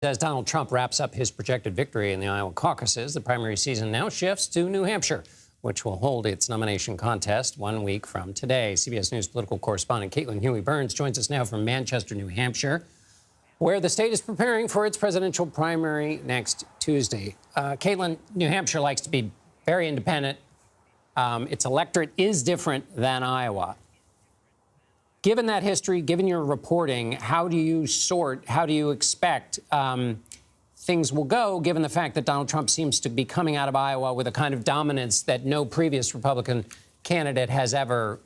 As Donald Trump wraps up his projected victory in the Iowa caucuses, the primary season now shifts to New Hampshire, which will hold its nomination contest 1 week from today. CBS News political correspondent Caitlin Huey-Burns joins us now from Manchester, New Hampshire, where the state is preparing for its presidential primary next Tuesday. Caitlin, New Hampshire likes to be very independent. Its electorate is different than Iowa. Given that history, given your reporting, how do you expect things will go, given the fact that Donald Trump seems to be coming out of Iowa with a kind of dominance that no previous Republican candidate has ever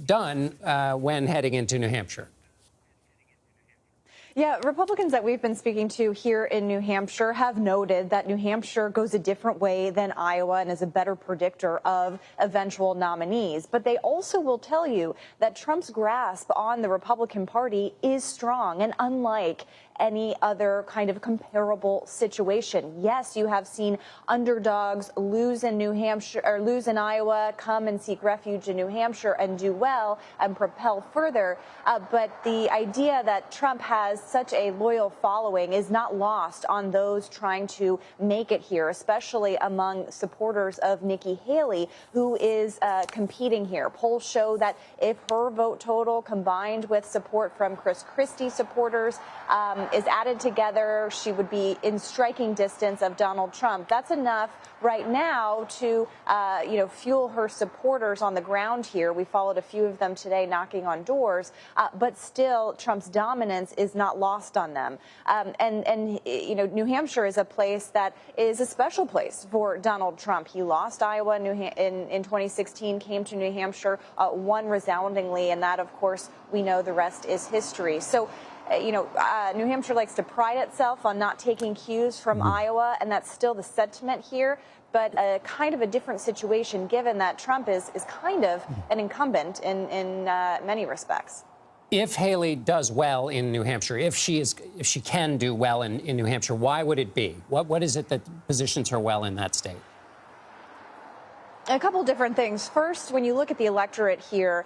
done when heading into New Hampshire? Yeah, Republicans that we've been speaking to here in New Hampshire have noted that New Hampshire goes a different way than Iowa and is a better predictor of eventual nominees. But they also will tell you that Trump's grasp on the Republican Party is strong and unlike any other kind of comparable situation. Yes, you have seen underdogs lose in New Hampshire or lose in Iowa, come and seek refuge in New Hampshire and do well and propel further. But the idea that Trump has such a loyal following is not lost on those trying to make it here, especially among supporters of Nikki Haley, who is competing here. Polls show that if her vote total combined with support from Chris Christie supporters is added together, she would be in striking distance of Donald Trump. That's enough right now to, fuel her supporters on the ground here. We followed a few of them today knocking on doors, but still Trump's dominance is not lost on them. New Hampshire is a place that is a special place for Donald Trump. He lost Iowa in 2016, came to New Hampshire, won resoundingly, and that, of course, we know the rest is history. So, New Hampshire likes to pride itself on not taking cues from Iowa, and that's still the sentiment here, but kind of a different situation given that Trump is kind of an incumbent in many respects. If Haley does well in New Hampshire, if she can do well in New Hampshire, why would it be? What is it that positions her well in that state? A couple different things. First, when you look at the electorate here,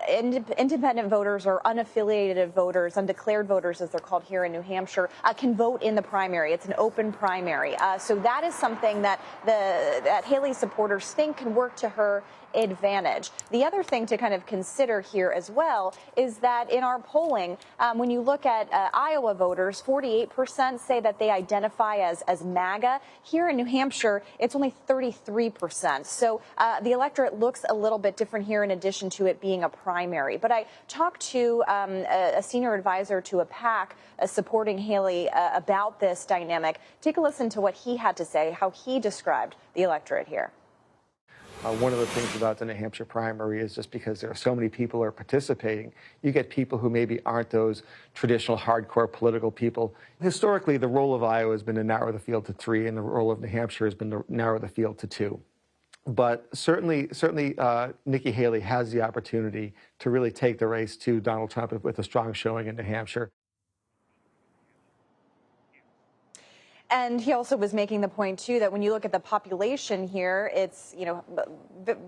independent voters or unaffiliated voters, undeclared voters as they're called here in New Hampshire, can vote in the primary. It's an open primary. So that is something that that Haley supporters think can work to her advantage. The other thing to kind of consider here as well is that in our polling, when you look at Iowa voters, 48% say that they identify as MAGA. Here in New Hampshire, it's only 33%. So the electorate looks a little bit different here in addition to it being a primary. But I talked to a senior advisor to a PAC supporting Haley about this dynamic. Take a listen to what he had to say, how he described the electorate here. One of the things about the New Hampshire primary is just because there are so many people who are participating, you get people who maybe aren't those traditional hardcore political people. Historically, the role of Iowa has been to narrow the field to 3, and the role of New Hampshire has been to narrow the field to 2. But certainly, Nikki Haley has the opportunity to really take the race to Donald Trump with a strong showing in New Hampshire. And he also was making the point, too, that when you look at the population here, it's,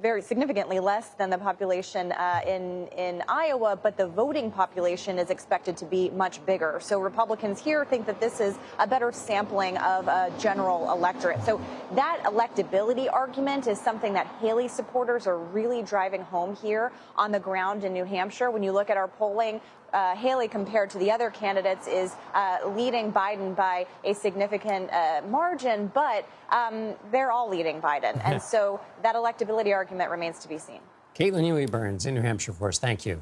very significantly less than the population in Iowa, but the voting population is expected to be much bigger. So Republicans here think that this is a better sampling of a general electorate. So that electability argument is something that Haley supporters are really driving home here on the ground in New Hampshire. When you look at our polling, Haley, compared to the other candidates, is leading Biden by a significant margin, but they're all leading Biden. And so that electability argument remains to be seen. Caitlin Huey-Burns in New Hampshire for us. Thank you.